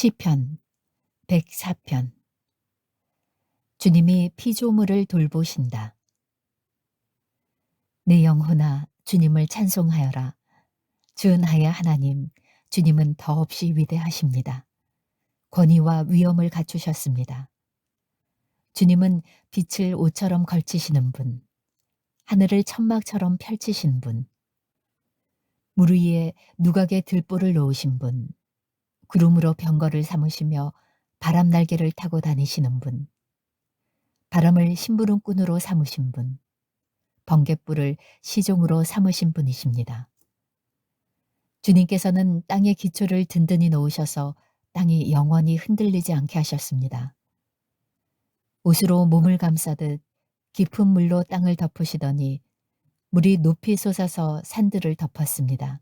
시편 104편. 주님이 피조물을 돌보신다. 내 영혼아, 주님을 찬송하여라. 주 나의 하나님, 주님은 더없이 위대하십니다. 권위와 위엄을 갖추셨습니다. 주님은 빛을 옷처럼 걸치시는 분, 하늘을 천막처럼 펼치신 분, 물 위에 누각의 들보를 놓으신 분, 구름으로 병거를 삼으시며 바람 날개를 타고 다니시는 분, 바람을 심부름꾼으로 삼으신 분, 번갯불을 시종으로 삼으신 분이십니다. 주님께서는 땅의 기초를 든든히 놓으셔서 땅이 영원히 흔들리지 않게 하셨습니다. 옷으로 몸을 감싸듯 깊은 물로 땅을 덮으시더니 물이 높이 솟아서 산들을 덮었습니다.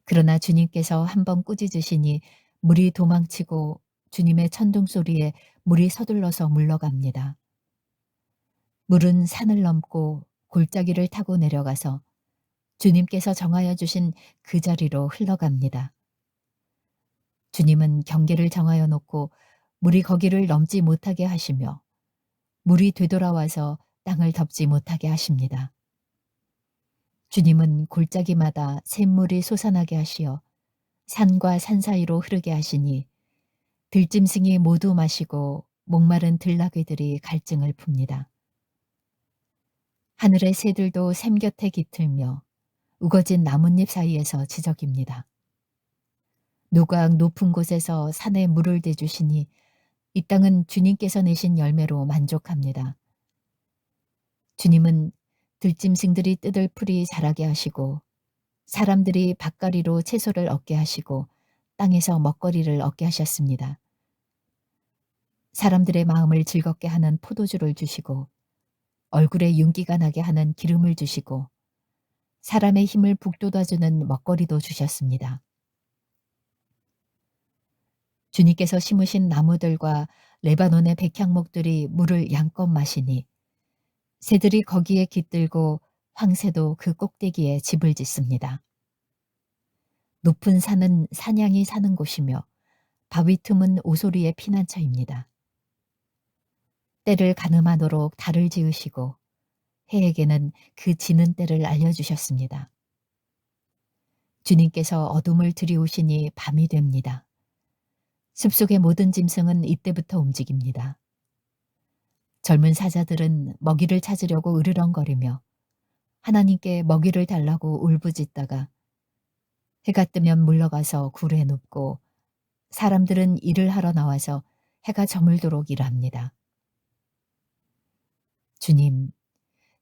그러나 주님께서 한번 꾸짖으시니 물이 도망치고 주님의 천둥 소리에 물이 서둘러서 물러갑니다. 물은 산을 넘고 골짜기를 타고 내려가서 주님께서 정하여 주신 그 자리로 흘러갑니다. 주님은 경계를 정하여 놓고 물이 거기를 넘지 못하게 하시며 물이 되돌아와서 땅을 덮지 못하게 하십니다. 주님은 골짜기마다 샘물이 솟아나게 하시어 산과 산 사이로 흐르게 하시니 들짐승이 모두 마시고 목마른 들나귀들이 갈증을 풉니다. 하늘의 새들도 샘 곁에 깃들며 우거진 나뭇잎 사이에서 지저깁니다. 누각 높은 곳에서 산에 물을 대주시니 이 땅은 주님께서 내신 열매로 만족합니다. 주님은 들짐승들이 뜯을 풀이 자라게 하시고 사람들이 밭가리로 채소를 얻게 하시고 땅에서 먹거리를 얻게 하셨습니다. 사람들의 마음을 즐겁게 하는 포도주를 주시고 얼굴에 윤기가 나게 하는 기름을 주시고 사람의 힘을 북돋아주는 먹거리도 주셨습니다. 주님께서 심으신 나무들과 레바논의 백향목들이 물을 양껏 마시니 새들이 거기에 깃들고 황새도 그 꼭대기에 집을 짓습니다. 높은 산은 사냥이 사는 곳이며 바위 틈은 오소리의 피난처입니다. 때를 가늠하도록 달을 지으시고 해에게는 그 지는 때를 알려주셨습니다. 주님께서 어둠을 들이우시니 밤이 됩니다. 숲속의 모든 짐승은 이때부터 움직입니다. 젊은 사자들은 먹이를 찾으려고 으르렁거리며 하나님께 먹이를 달라고 울부짖다가 해가 뜨면 물러가서 굴에 눕고 사람들은 일을 하러 나와서 해가 저물도록 일합니다.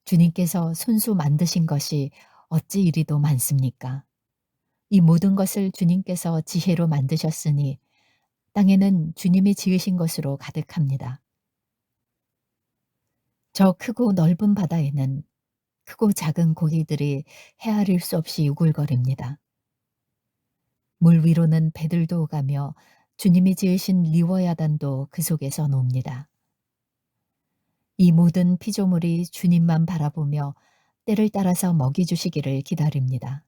주님께서 손수 만드신 것이 어찌 이리도 많습니까? 이 모든 것을 주님께서 지혜로 만드셨으니 땅에는 주님이 지으신 것으로 가득합니다. 저 크고 넓은 바다에는 크고 작은 고기들이 헤아릴 수 없이 우글거립니다. 물 위로는 배들도 오가며 주님이 지으신 리워야단도 그 속에서 놉니다. 이 모든 피조물이 주님만 바라보며 때를 따라서 먹이 주시기를 기다립니다.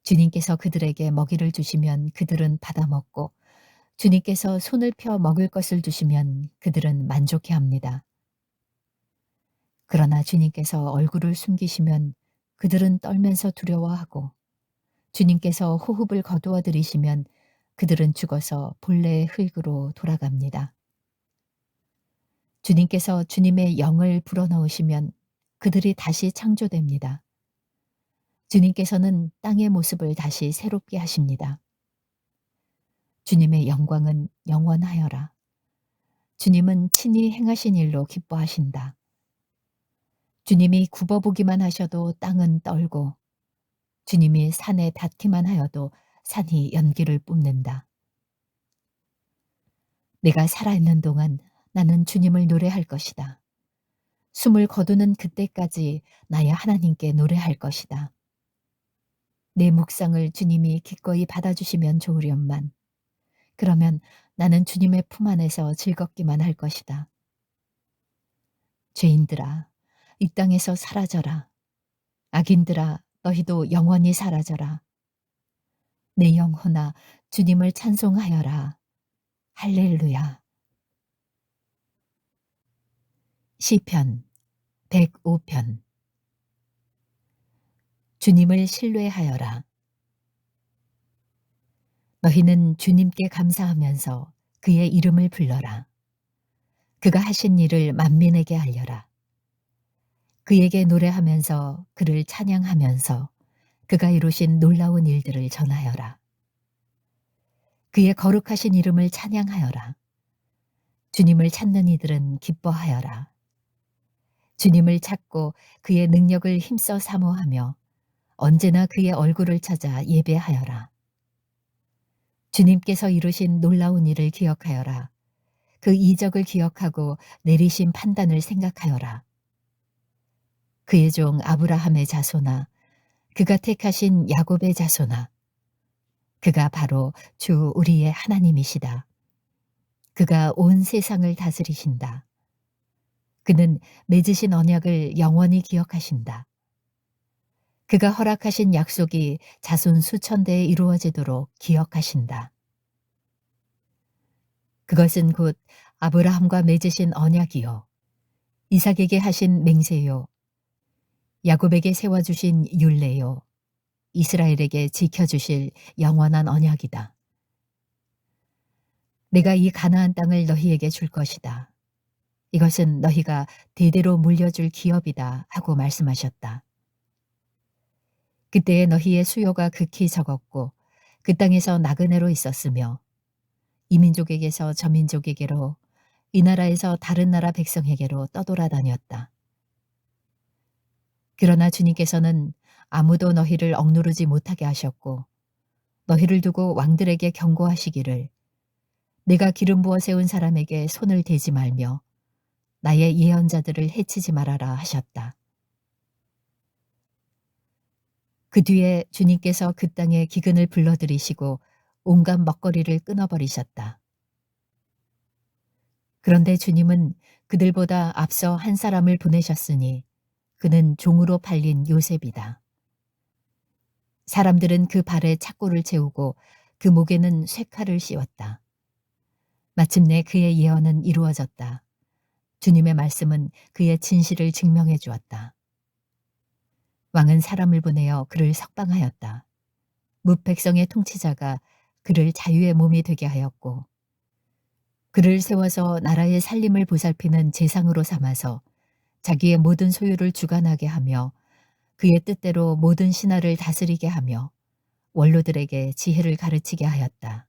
주님께서 그들에게 먹이를 주시면 그들은 받아먹고 주님께서 손을 펴 먹을 것을 주시면 그들은 만족해합니다. 그러나 주님께서 얼굴을 숨기시면 그들은 떨면서 두려워하고 주님께서 호흡을 거두어 들이시면 그들은 죽어서 본래의 흙으로 돌아갑니다. 주님께서 주님의 영을 불어넣으시면 그들이 다시 창조됩니다. 주님께서는 땅의 모습을 다시 새롭게 하십니다. 주님의 영광은 영원하여라. 주님은 친히 행하신 일로 기뻐하신다. 주님이 굽어보기만 하셔도 땅은 떨고 주님이 산에 닿기만 하여도 산이 연기를 뿜는다. 내가 살아있는 동안 나는 주님을 노래할 것이다. 숨을 거두는 그때까지 나의 하나님께 노래할 것이다. 내 묵상을 주님이 기꺼이 받아주시면 좋으련만 그러면 나는 주님의 품 안에서 즐겁기만 할 것이다. 죄인들아, 이 땅에서 사라져라. 악인들아, 너희도 영원히 사라져라. 내 영혼아 주님을 찬송하여라. 할렐루야. 시편 105편. 주님을 신뢰하여라. 너희는 주님께 감사하면서 그의 이름을 불러라. 그가 하신 일을 만민에게 알려라. 그에게 노래하면서 그를 찬양하면서 그가 이루신 놀라운 일들을 전하여라. 그의 거룩하신 이름을 찬양하여라. 주님을 찾는 이들은 기뻐하여라. 주님을 찾고 그의 능력을 힘써 사모하며 언제나 그의 얼굴을 찾아 예배하여라. 주님께서 이루신 놀라운 일을 기억하여라. 그 이적을 기억하고 내리신 판단을 생각하여라. 그의 종 아브라함의 자손아, 그가 택하신 야곱의 자손아, 그가 바로 주 우리의 하나님이시다. 그가 온 세상을 다스리신다. 그는 맺으신 언약을 영원히 기억하신다. 그가 허락하신 약속이 자손 수천 대에 이루어지도록 기억하신다. 그것은 곧 아브라함과 맺으신 언약이요, 이삭에게 하신 맹세요, 야곱에게 세워주신 율례요, 이스라엘에게 지켜주실 영원한 언약이다. 내가 이 가나안 땅을 너희에게 줄 것이다. 이것은 너희가 대대로 물려줄 기업이다 하고 말씀하셨다. 그때에 너희의 수요가 극히 적었고 그 땅에서 나그네로 있었으며 이 민족에게서 저 민족에게로 이 나라에서 다른 나라 백성에게로 떠돌아다녔다. 그러나 주님께서는 아무도 너희를 억누르지 못하게 하셨고 너희를 두고 왕들에게 경고하시기를 내가 기름 부어 세운 사람에게 손을 대지 말며 나의 예언자들을 해치지 말아라 하셨다. 그 뒤에 주님께서 그 땅에 기근을 불러들이시고 온갖 먹거리를 끊어버리셨다. 그런데 주님은 그들보다 앞서 한 사람을 보내셨으니 그는 종으로 팔린 요셉이다. 사람들은 그 발에 착고를 채우고 그 목에는 쇠칼을 씌웠다. 마침내 그의 예언은 이루어졌다. 주님의 말씀은 그의 진실을 증명해 주었다. 왕은 사람을 보내어 그를 석방하였다. 뭇백성의 통치자가 그를 자유의 몸이 되게 하였고 그를 세워서 나라의 살림을 보살피는 재상으로 삼아서 자기의 모든 소유를 주관하게 하며 그의 뜻대로 모든 신하를 다스리게 하며 원로들에게 지혜를 가르치게 하였다.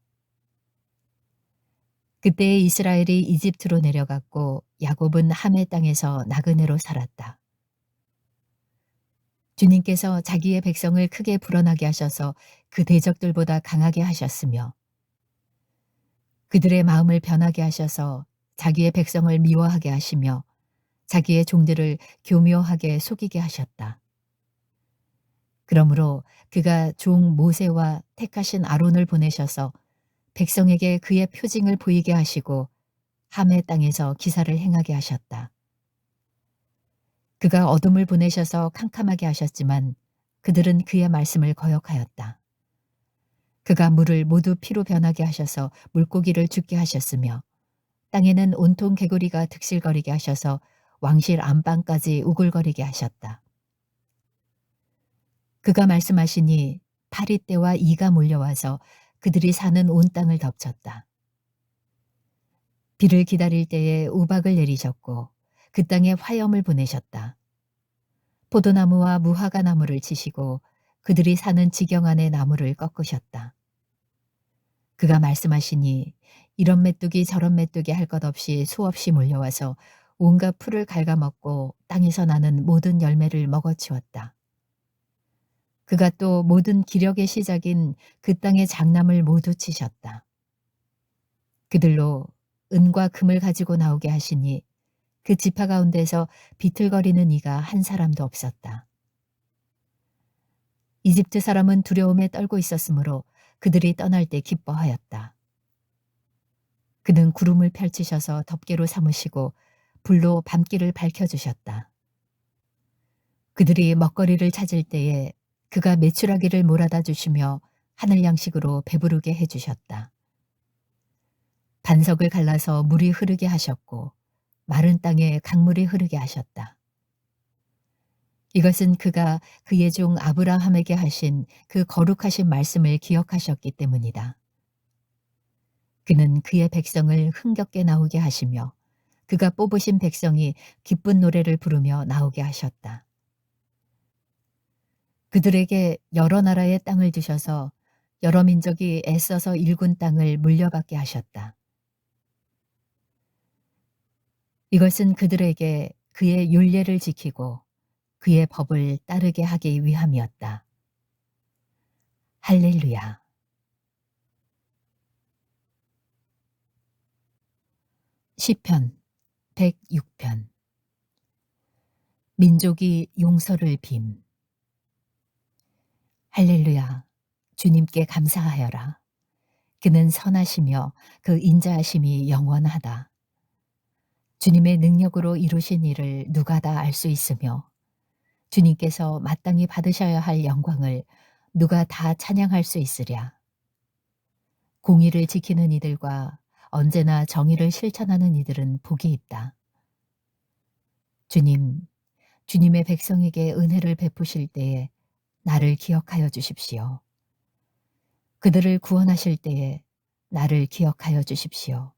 그때에 이스라엘이 이집트로 내려갔고 야곱은 함의 땅에서 나그네로 살았다. 주님께서 자기의 백성을 크게 불어나게 하셔서 그 대적들보다 강하게 하셨으며 그들의 마음을 변하게 하셔서 자기의 백성을 미워하게 하시며 자기의 종들을 교묘하게 속이게 하셨다. 그러므로 그가 종 모세와 택하신 아론을 보내셔서 백성에게 그의 표징을 보이게 하시고 함의 땅에서 기사를 행하게 하셨다. 그가 어둠을 보내셔서 캄캄하게 하셨지만 그들은 그의 말씀을 거역하였다. 그가 물을 모두 피로 변하게 하셔서 물고기를 죽게 하셨으며 땅에는 온통 개구리가 득실거리게 하셔서 왕실 안방까지 우글거리게 하셨다. 그가 말씀하시니 파리떼와 이가 몰려와서 그들이 사는 온 땅을 덮쳤다. 비를 기다릴 때에 우박을 내리셨고 그 땅에 화염을 보내셨다. 포도나무와 무화과 나무를 치시고 그들이 사는 지경 안의 나무를 꺾으셨다. 그가 말씀하시니 이런 메뚜기 저런 메뚜기 할 것 없이 수없이 몰려와서 온갖 풀을 갉아먹고 땅에서 나는 모든 열매를 먹어치웠다. 그가 또 모든 기력의 시작인 그 땅의 장남을 모두 치셨다. 그들로 은과 금을 가지고 나오게 하시니 그 지파 가운데서 비틀거리는 이가 한 사람도 없었다. 이집트 사람은 두려움에 떨고 있었으므로 그들이 떠날 때 기뻐하였다. 그는 구름을 펼치셔서 덮개로 삼으시고 불로 밤길을 밝혀주셨다. 그들이 먹거리를 찾을 때에 그가 메추라기를 몰아다 주시며 하늘 양식으로 배부르게 해주셨다. 반석을 갈라서 물이 흐르게 하셨고 마른 땅에 강물이 흐르게 하셨다. 이것은 그가 그의 종 아브라함에게 하신 그 거룩하신 말씀을 기억하셨기 때문이다. 그는 그의 백성을 흥겹게 나오게 하시며 그가 뽑으신 백성이 기쁜 노래를 부르며 나오게 하셨다. 그들에게 여러 나라의 땅을 주셔서 여러 민족이 애써서 일군 땅을 물려받게 하셨다. 이것은 그들에게 그의 율례를 지키고 그의 법을 따르게 하기 위함이었다. 할렐루야. 시편 106편. 민족이 용서를 빔. 할렐루야. 주님께 감사하여라. 그는 선하시며 그 인자하심이 영원하다. 주님의 능력으로 이루신 일을 누가 다 알 수 있으며 주님께서 마땅히 받으셔야 할 영광을 누가 다 찬양할 수 있으랴. 공의를 지키는 이들과 언제나 정의를 실천하는 이들은 복이 있다. 주님, 주님의 백성에게 은혜를 베푸실 때에 나를 기억하여 주십시오. 그들을 구원하실 때에 나를 기억하여 주십시오.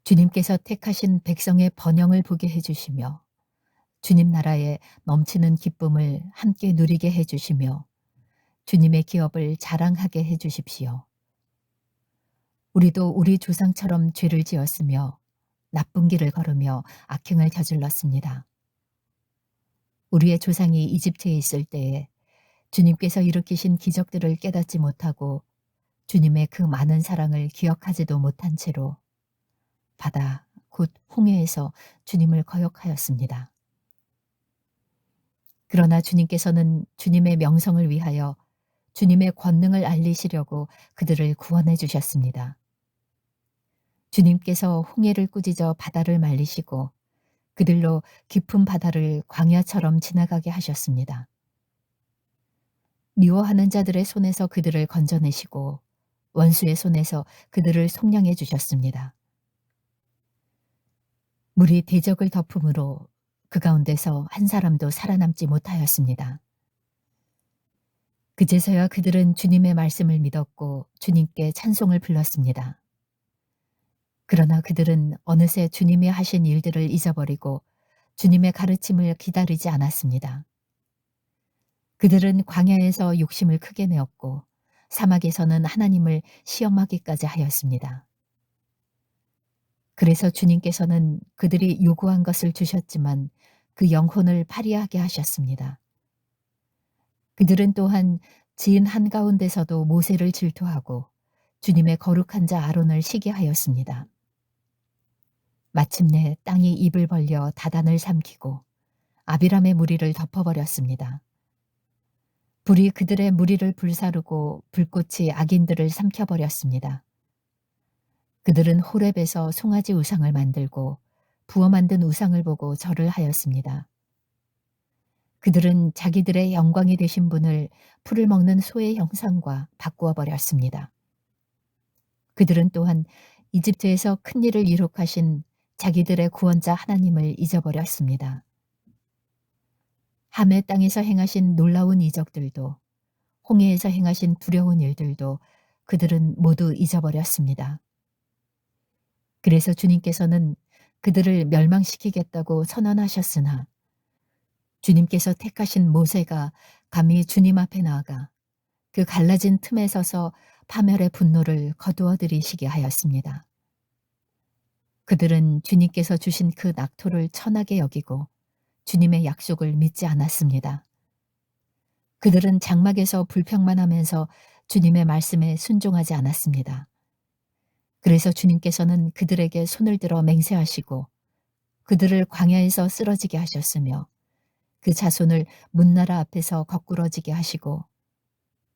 주님께서 택하신 백성의 번영을 보게 해주시며 주님 나라에 넘치는 기쁨을 함께 누리게 해주시며 주님의 기업을 자랑하게 해주십시오. 우리도 우리 조상처럼 죄를 지었으며 나쁜 길을 걸으며 악행을 저질렀습니다. 우리의 조상이 이집트에 있을 때에 주님께서 일으키신 기적들을 깨닫지 못하고 주님의 그 많은 사랑을 기억하지도 못한 채로 바다 곧 홍해에서 주님을 거역하였습니다. 그러나 주님께서는 주님의 명성을 위하여 주님의 권능을 알리시려고 그들을 구원해 주셨습니다. 주님께서 홍해를 꾸짖어 바다를 말리시고 그들로 깊은 바다를 광야처럼 지나가게 하셨습니다. 미워하는 자들의 손에서 그들을 건져내시고 원수의 손에서 그들을 속량해 주셨습니다. 물이 대적을 덮음으로 그 가운데서 한 사람도 살아남지 못하였습니다. 그제서야 그들은 주님의 말씀을 믿었고 주님께 찬송을 불렀습니다. 그러나 그들은 어느새 주님이 하신 일들을 잊어버리고 주님의 가르침을 기다리지 않았습니다. 그들은 광야에서 욕심을 크게 내었고 사막에서는 하나님을 시험하기까지 하였습니다. 그래서 주님께서는 그들이 요구한 것을 주셨지만 그 영혼을 파리하게 하셨습니다. 그들은 또한 지은 한가운데서도 모세를 질투하고 주님의 거룩한 자 아론을 시기하였습니다. 마침내 땅이 입을 벌려 다단을 삼키고 아비람의 무리를 덮어버렸습니다. 불이 그들의 무리를 불사르고 불꽃이 악인들을 삼켜버렸습니다. 그들은 호렙에서 송아지 우상을 만들고 부어 만든 우상을 보고 절을 하였습니다. 그들은 자기들의 영광이 되신 분을 풀을 먹는 소의 형상과 바꾸어 버렸습니다. 그들은 또한 이집트에서 큰일을 이룩하신 자기들의 구원자 하나님을 잊어버렸습니다. 함의 땅에서 행하신 놀라운 이적들도 홍해에서 행하신 두려운 일들도 그들은 모두 잊어버렸습니다. 그래서 주님께서는 그들을 멸망시키겠다고 선언하셨으나 주님께서 택하신 모세가 감히 주님 앞에 나아가 그 갈라진 틈에 서서 파멸의 분노를 거두어 들이시게 하였습니다. 그들은 주님께서 주신 그 낙토를 천하게 여기고 주님의 약속을 믿지 않았습니다. 그들은 장막에서 불평만 하면서 주님의 말씀에 순종하지 않았습니다. 그래서 주님께서는 그들에게 손을 들어 맹세하시고 그들을 광야에서 쓰러지게 하셨으며 그 자손을 문나라 앞에서 거꾸러지게 하시고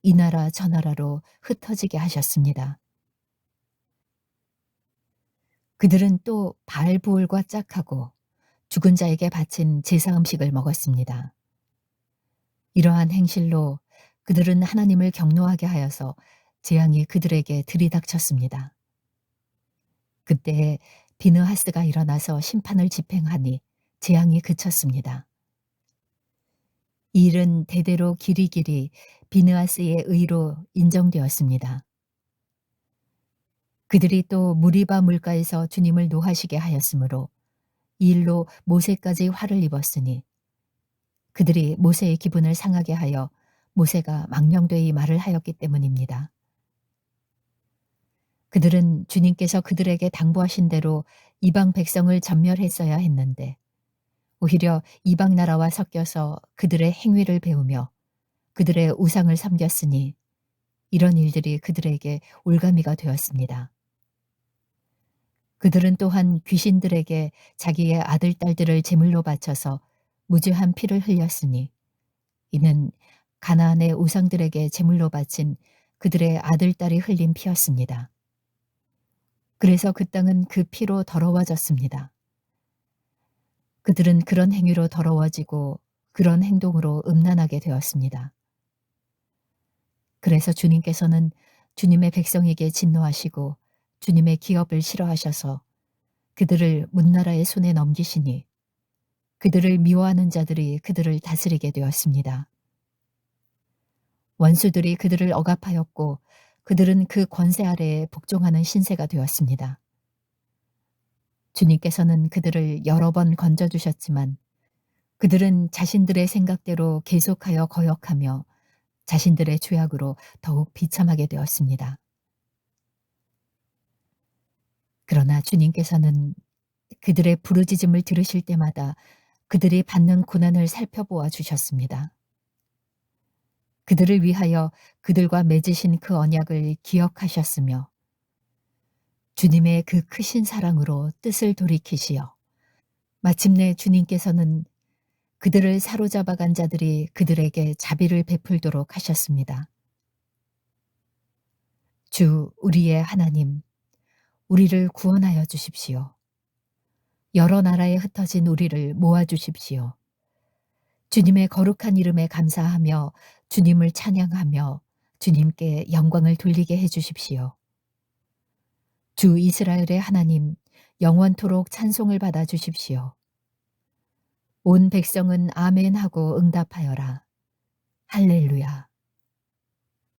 이 나라 저 나라로 흩어지게 하셨습니다. 그들은 또 바알부올과 짝하고 죽은 자에게 바친 제사 음식을 먹었습니다. 이러한 행실로 그들은 하나님을 경노하게 하여서 재앙이 그들에게 들이닥쳤습니다. 그때 비느하스가 일어나서 심판을 집행하니 재앙이 그쳤습니다. 이 일은 대대로 길이길이 비느하스의 의로 인정되었습니다. 그들이 또 무리바 물가에서 주님을 노하시게 하였으므로 이 일로 모세까지 화를 입었으니 그들이 모세의 기분을 상하게 하여 모세가 망령되이 말을 하였기 때문입니다. 그들은 주님께서 그들에게 당부하신 대로 이방 백성을 전멸했어야 했는데 오히려 이방 나라와 섞여서 그들의 행위를 배우며 그들의 우상을 섬겼으니 이런 일들이 그들에게 올가미가 되었습니다. 그들은 또한 귀신들에게 자기의 아들, 딸들을 제물로 바쳐서 무죄한 피를 흘렸으니 이는 가나안의 우상들에게 제물로 바친 그들의 아들, 딸이 흘린 피였습니다. 그래서 그 땅은 그 피로 더러워졌습니다. 그들은 그런 행위로 더러워지고 그런 행동으로 음란하게 되었습니다. 그래서 주님께서는 주님의 백성에게 진노하시고 주님의 기업을 싫어하셔서 그들을 문나라의 손에 넘기시니 그들을 미워하는 자들이 그들을 다스리게 되었습니다. 원수들이 그들을 억압하였고 그들은 그 권세 아래에 복종하는 신세가 되었습니다. 주님께서는 그들을 여러 번 건져주셨지만 그들은 자신들의 생각대로 계속하여 거역하며 자신들의 죄악으로 더욱 비참하게 되었습니다. 그러나 주님께서는 그들의 부르짖음을 들으실 때마다 그들이 받는 고난을 살펴보아 주셨습니다. 그들을 위하여 그들과 맺으신 그 언약을 기억하셨으며 주님의 그 크신 사랑으로 뜻을 돌이키시어 마침내 주님께서는 그들을 사로잡아 간 자들이 그들에게 자비를 베풀도록 하셨습니다. 주 우리의 하나님, 우리를 구원하여 주십시오. 여러 나라에 흩어진 우리를 모아 주십시오. 주님의 거룩한 이름에 감사하며 주님을 찬양하며 주님께 영광을 돌리게 해 주십시오. 주 이스라엘의 하나님, 영원토록 찬송을 받아 주십시오. 온 백성은 아멘하고 응답하여라. 할렐루야.